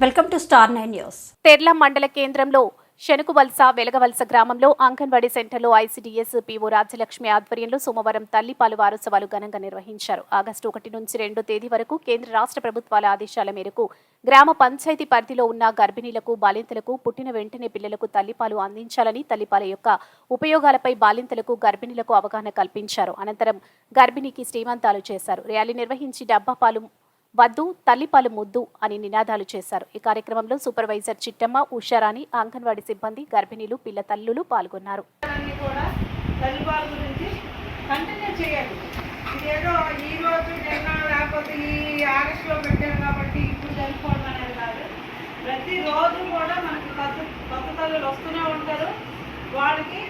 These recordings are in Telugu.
Welcome to star 9 news. Therla మండల కేంద్రంలో శనుకువలస వెలగవలస గ్రామంలో అంగన్వాడీ సెంటర్లో ఐసీడీఎస్ పీఓ రాజ్యలక్ష్మి ఆధ్వర్యంలో సోమవారం తల్లిపాలు వారోత్సవాలు ఘనంగా నిర్వహించారు. ఆగస్టు 1 నుంచి 2 తేదీ వరకు కేంద్ర రాష్ట్ర ప్రభుత్వాల ఆదేశాల మేరకు గ్రామ పంచాయతీ పరిధిలో ఉన్న గర్భిణీలకు బాలింతలకు పుట్టిన వెంటనే పిల్లలకు తల్లిపాలు అందించాలని, తల్లిపాల యొక్క ఉపయోగాలపై బాలింతలకు గర్భిణీలకు అవగాహన కల్పించారు. అనంతరం గర్భిణికి శ్రీమంతాలు చేశారు. ర్యాలీ నిర్వహించి డబ్బా పాలు వద్దు తల్లిపాలు ముద్దు అని నినాదాలు చేశారు. ఈ కార్యక్రమంలో సూపర్వైజర్ చిట్టమ్మ, ఉషారాణి, అంగన్వాడీ సిబ్బంది, గర్భిణీలు, పిల్ల తల్లులు పాల్గొన్నారు. ప్రతిరోజు కూడా మనకి కొత్త తల్లులు వస్తూనే ఉంటారు. వాళ్ళకి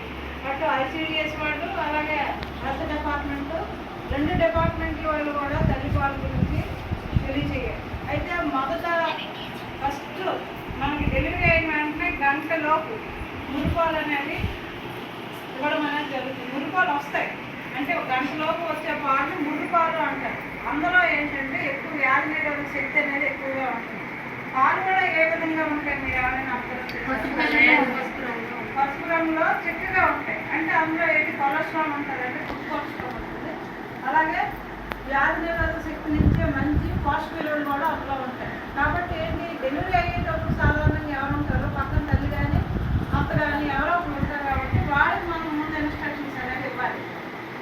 అటు ఐసీడీఎస్ వాళ్ళు, అలాగే హెల్త్ డిపార్ట్మెంట్, 2 డిపార్ట్మెంట్ల వాళ్ళు కూడా తల్లిపాల గురించి తెలియజేయాలి. అయితే ఫస్ట్ మనకి డెలివరీ అయిన వెంటనే గంటలోపు మురిపాలు అనేది ఇవ్వడం అనేది జరుగుతుంది. మురిపాలు వస్తాయి అంటే ఒక గంటలోపు వచ్చే పాలు మురిపాలు అంటారు. అందులో ఏంటంటే ఎక్కువ వ్యాధి నిరోధక శక్తి అనేది ఎక్కువగా ఉంటుంది. పాలు కూడా ఏ విధంగా ఉంటాయి మీరు ఏమైనా పసుపు రంగులో చిక్కగా ఉంటాయి. అంటే అందులో ఏంటి కొలెస్ట్రాల్ ఉంటుంది, అంటే ఫుడ్ కొలెస్ట్రాల్ ఉంటుంది. అలాగే వ్యాధి నిరోధక శక్తి నుంచే మంచి పోషక విలువలు కూడా అందులో ఉంటాయి. కాబట్టి ఏంటి డెలివరీ అయ్యేటప్పుడు సాధారణంగా ఎవరు ఉంటారో పక్కన తల్లి కానీ అత్త కానీ ఎవరో ఒకరు ఉంటారు. కాబట్టి వాళ్ళకి మనం ముందు ఇన్స్ట్రక్షన్స్ అనేది ఇవ్వాలి.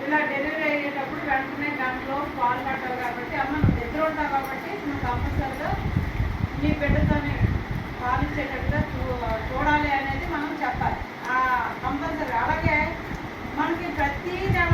ఇలా డెలివరీ అయ్యేటప్పుడు వెంటనే గంటలో పాలు పట్టాలి. కాబట్టి అమ్మ నువ్వు దగ్గర ఉంటావు కాబట్టి నువ్వు కంపల్సరిగా నీ బిడ్డతోనే పాలిచ్చేటట్టుగా చూడాలి అనేది మనం చెప్పాలి. కంపల్సరీ. అలాగే మనకి ప్రతి నెల